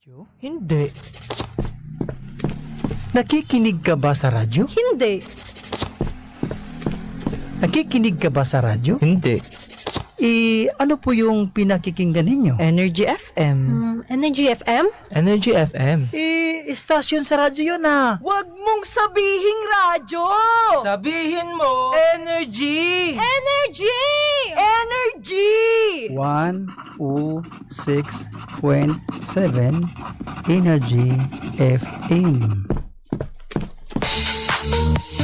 Radyo? Hindi. Nakikinig ka ba sa radyo? Hindi. Nakikinig ka ba sa radyo? Hindi. Ano po yung pinakikinggan ninyo? Energy FM. Energy FM? Energy FM. Istasyon sa radyo yun ah. Huwag mong sabihing radyo! Sabihin mo, energy! Energy! Energy! 106.7 Energy FM.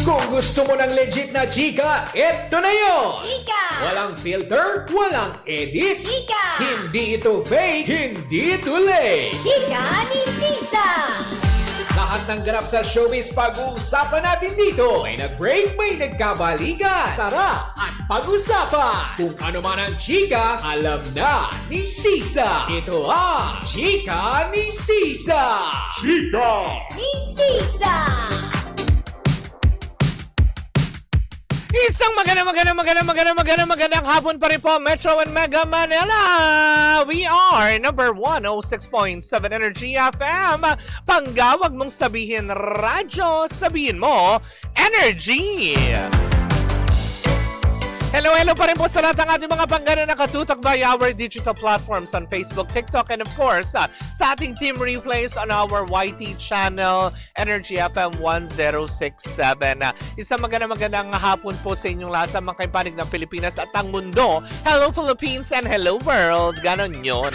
Kung gusto mo ng legit na chika, eto na yun! Chika! Walang filter, walang edit. Chika! Hindi ito fake, hindi ito late. Chika ni Sisa! Lahat ng ganap sa showbiz pag-uusapan natin dito. May nag-break, may nagkabalikan. Tara at pag-usapan. Kung ano man ang chika, alam na ni Sisa. Ito ang Chika ni Sisa. Chika! Ni Sisa! Isang magandang hapon pa rin po, Metro and Mega Manila. We are number 106.7 Energy FM. Panggawag mong sabihin radyo, sabihin mo energy. Hello pa rin po sa lahat ng ating mga panggana nakatutok by our digital platforms on Facebook, TikTok, and of course, sa ating team replays on our YT channel, Energy FM 1067. Isang magandang hapon po sa inyong lahat sa mga kaipanig ng Pilipinas at ang mundo. Hello Philippines and hello world. Ganon yun.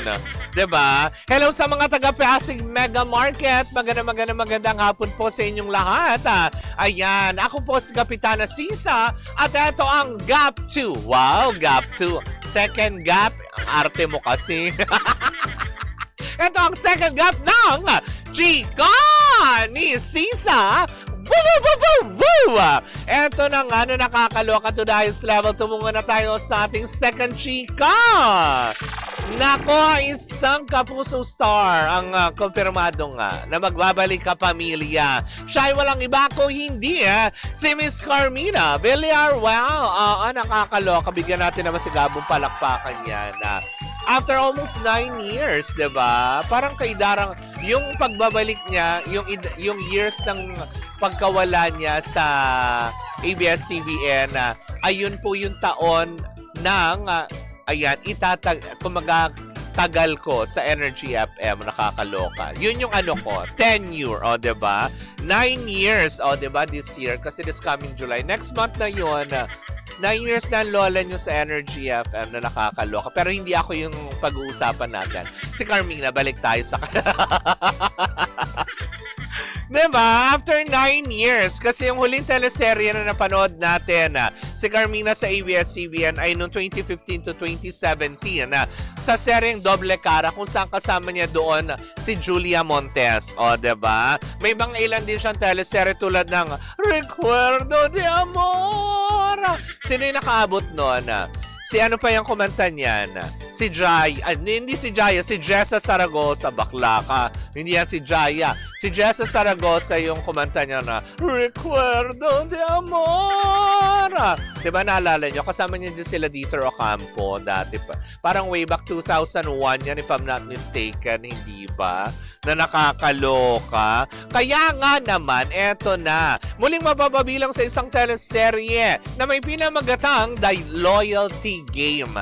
Diba? Hello sa mga taga-Pasig Mega Market. Magandang hapon po sa inyong lahat. Ayan, ako po si Kapitana Sisa at ito ang Gap 2. Wow, Gap 2. Second gap. Ang arte mo kasi. Ito ang second gap ng Chika ni Sisa. Woo! Ito na nga, nakakaloka to the highest level. Tumungo na tayo sa ating second chika. Nako, isang kapuso star ang kumpirmado nga na magbabalik ka pamilya. Siya ay walang iba ko hindi si Miss Carmina Villar. Wow, nakakaloka. Bigyan natin naman si Gabong palakpakan yan. After almost 9 years, 'di ba? Parang kaidarang yung pagbabalik niya, yung years ng pagkawala niya sa ABS-CBN, ayun po yung taon ng tagal ko sa Energy FM, nakakaloka. Yun yung ko, 10 year, 'di ba? 9 years, 'di ba, this year kasi this coming July. Next month na yun. 9 years na ang lola nyo sa Energy FM na nakakaloka. Pero hindi ako yung pag-uusapan natin. Si Carmina, balik tayo sa diba? After 9 years, kasi yung huling teleserye na napanood natin, si Carmina sa ABS-CBN ay noong 2015 to 2017 sa seryeng Doble Cara kung saan kasama niya doon si Julia Montes. O, diba? May bang ilan din siyang teleserye tulad ng Recuerdo de Amor. Sino yung nakaabot noon? Si ano pa yung kumanta niyan? Si Jaya. Hindi si Jaya, si Jessa Saragosa. Bakla ka. Hindi yan si Jaya. Si Jessa Saragosa yung kumanta niya na Recuerdo de Amor. Diba naalala nyo? Kasama niya din sila Dieter Ocampo dati pa. Parang way back 2001 yan if I'm not mistaken. Hindi ba? Na nakakaloka. Kaya nga naman, eto na. Muling mapapabilang sa isang teleserye na may pinamagatang The Loyalty Game.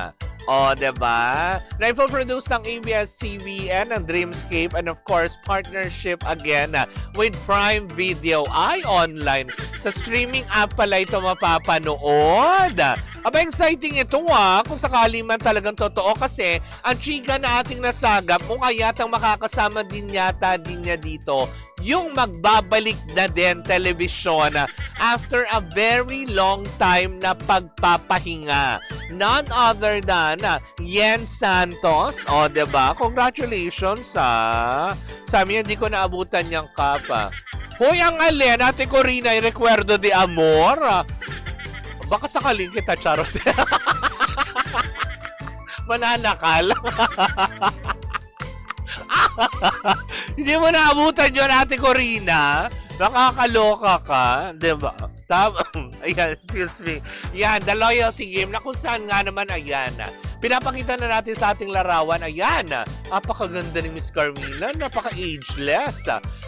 O, diba? Na ipoproduce ng ABS-CBN, ng Dreamscape, and of course, partnership again with Prime Video. Ay, online. Sa streaming app pala ito mapapanood. Aba, exciting ito kung sakali man talagang totoo kasi ang chika na ating nasagap kung kayatang makakasama din yata din niya dito yung magbabalik na din telebisyon after a very long time na pagpapahinga. None other than Yen Santos. O, diba? Congratulations Sa amin, hindi ko naabutan niyang kapa. Hoy, ang alin, Ate Corina, Recuerdo de Amor. Baka sakaling kita, charot. Mananakal. Hindi mo naabutan yun, Ate Corina. Nakakaloka ka, diba? Ayan, excuse me. Yan, The Loyalty Game na kung saan nga naman, ayan. Pinapakita na natin sa ating larawan, ayan, Napakaganda ni Miss Carmina, napaka-ageless.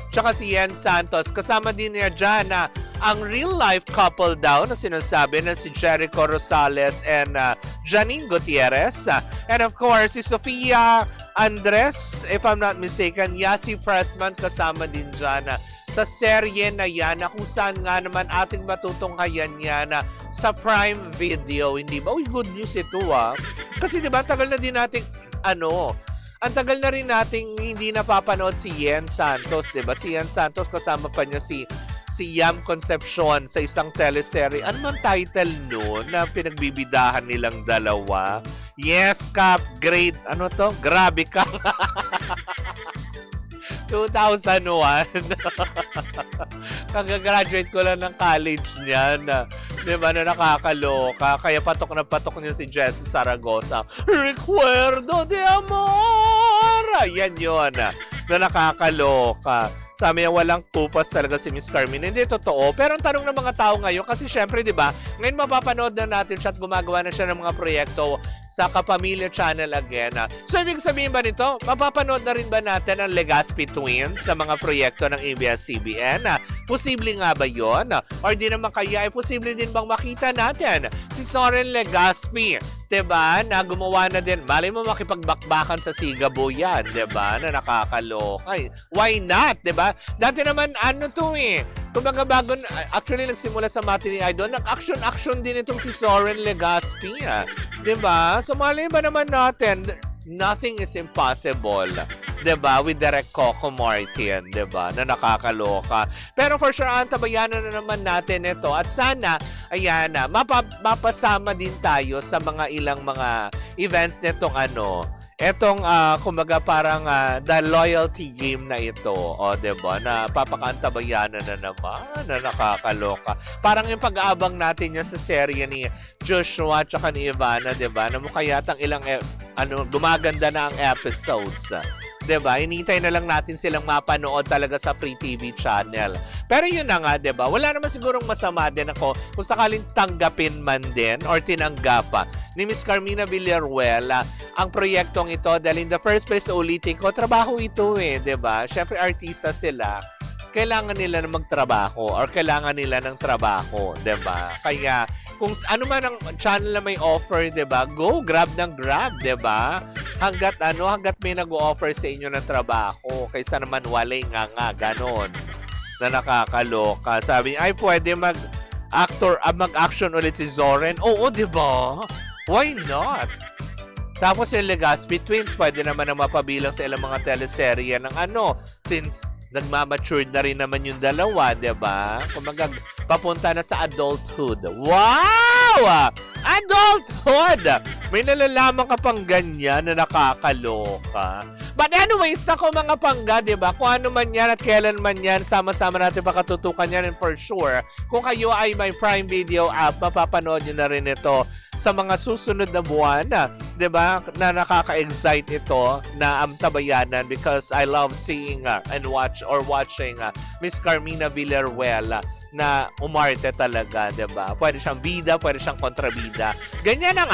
Tsaka si Yen Santos, kasama din niya dyan na ang real-life couple daw na sinasabi na si Jericho Rosales and Janine Gutierrez. And of course, si Sofia Andres, if I'm not mistaken, Yasi Pressman kasama din dyan sa serye na yan na kung saan nga naman ating matutunghayan yan sa Prime Video, hindi ba? Uy, good news ito Kasi diba, tagal na din nating ang tagal na rin nating hindi napapanood si Yen Santos, diba? Si Yen Santos kasama pa niya si Yam Concepcion sa isang teleserye. Ano man title noon na pinagbibidahan nilang dalawa? Yes, Cap, grade, Grabe ka. 2001. Kagagraduate ko lang ng college niyan. Diba na nakakaloka? Kaya patok na patok niya si Jessie Saragosa. Recuerdo de amor! Yan yun. Na nakakaloka. Sabi niya, walang pupas talaga si Miss Carmina. Hindi totoo. Pero ang tanong ng mga tao ngayon, kasi syempre, di ba, ngayon mapapanood na natin siya at gumagawa na siya ng mga proyekto sa Kapamilya Channel again. So, ibig sabihin ba nito, mapapanood na rin ba natin ang Legaspi Twins sa mga proyekto ng ABS-CBN? Posible nga ba yon? Or di naman kaya, posible din bang makita natin si Soren Legaspi? Diba? Na gumawa na din. Malay mo makipagbakbakan sa Sigabo yan. Diba? Na nakakaloka. Why not? Diba? Dati naman, kumbaga bago, actually nagsimula sa Matinee Idol, nag-action din itong si Soren Legaspi. Diba? So malay ba naman natin, nothing is impossible. Diba? With Direct Coco Martin. Diba? Na nakakaloka. Pero for sure, antabayanan na naman natin ito. At sana, ayan na, mapasama din tayo sa mga ilang mga events nitong kumbaga parang the loyalty game na ito. O, diba? Na papakantabayanan na naman. Na nakakaloka. Parang yung pag-aabang natin yan sa serye ni Joshua at ni Ivana, diba? Na mukha yatang ilang, gumaganda na ang episodes. Diba? Hinihintay na lang natin silang mapanood talaga sa Free TV channel. Pero yun na nga, diba? Wala naman sigurong masama din ako kung sakaling tanggapin man din or tinanggap ni Miss Carmina Villaruel ang proyektong ito dahil in the first place, ulitin ko, trabaho ito diba? Siyempre, artista sila. Kailangan nila na magtrabaho or kailangan nila ng trabaho, diba? Kaya, kung ano man ang channel na may offer, 'di ba? Go, grab ng grab, 'di ba? Hangga't may nag-o-offer sa inyo ng trabaho, kaysa naman walay nga ganon. Na nakakaloka. Sabi niya, ay pwede mag-action ulit si Zoren. Oo, 'di ba? Why not? Tapos yung Legaspi Twins, pwede naman na mapabilang sa ilang mga teleserye ng since nagmamatured na rin naman yung dalawa, 'di ba? Kung papunta na sa adulthood. Wow! Adulthood! May nalalaman ka pang ganyan na nakakaloka. But anyways, nako mga pangga, diba? Kung ano man yan at kailan man yan, sama-sama natin pakatutukan yan. And for sure, kung kayo ay may Prime Video app, mapapanood nyo na rin ito sa mga susunod na buwan, diba? Na nakaka-excite ito na amtabayanan because I love seeing and watching Miss Carmina Villaruel na umarte talaga, diba? Pwede siyang bida, pwede siyang kontrabida. Ganyan ang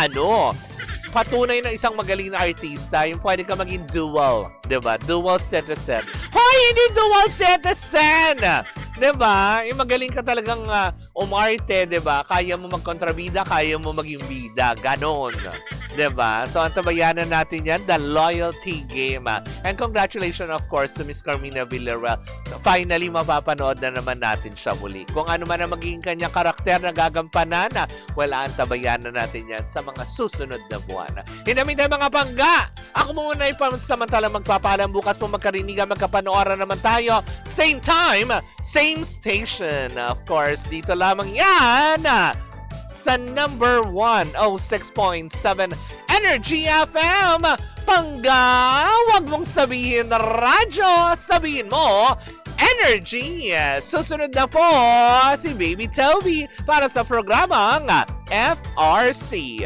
patunay ng isang magaling na artista, yung pwede ka maging dual, diba? Dual citizen. Hoy, hindi dual citizen! Diba? Yung magaling ka talagang umarte, diba? Kaya mo magkontrabida, kaya mo maging bida. Ganon. Diba? So, antabayanan natin yan, the loyalty game. And congratulations, of course, to Miss Carmina Villaruel. Finally, mapapanood na naman natin siya muli. Kung ano man ang magiging kanyang karakter na gagampanan, antabayanan natin yan sa mga susunod na buwan. Hinamintay mga pangga! Ako muna ay pansamantalang magpapaalam. Bukas po magkarinigan, magkapanooran naman tayo. Same time, same station. Of course, dito lamang yan sa number 106.7 Energy FM. Pangga, wag mong sabihin radyo, sabihin mo Energy. Susunod na po si Baby Toby para sa programang FRC.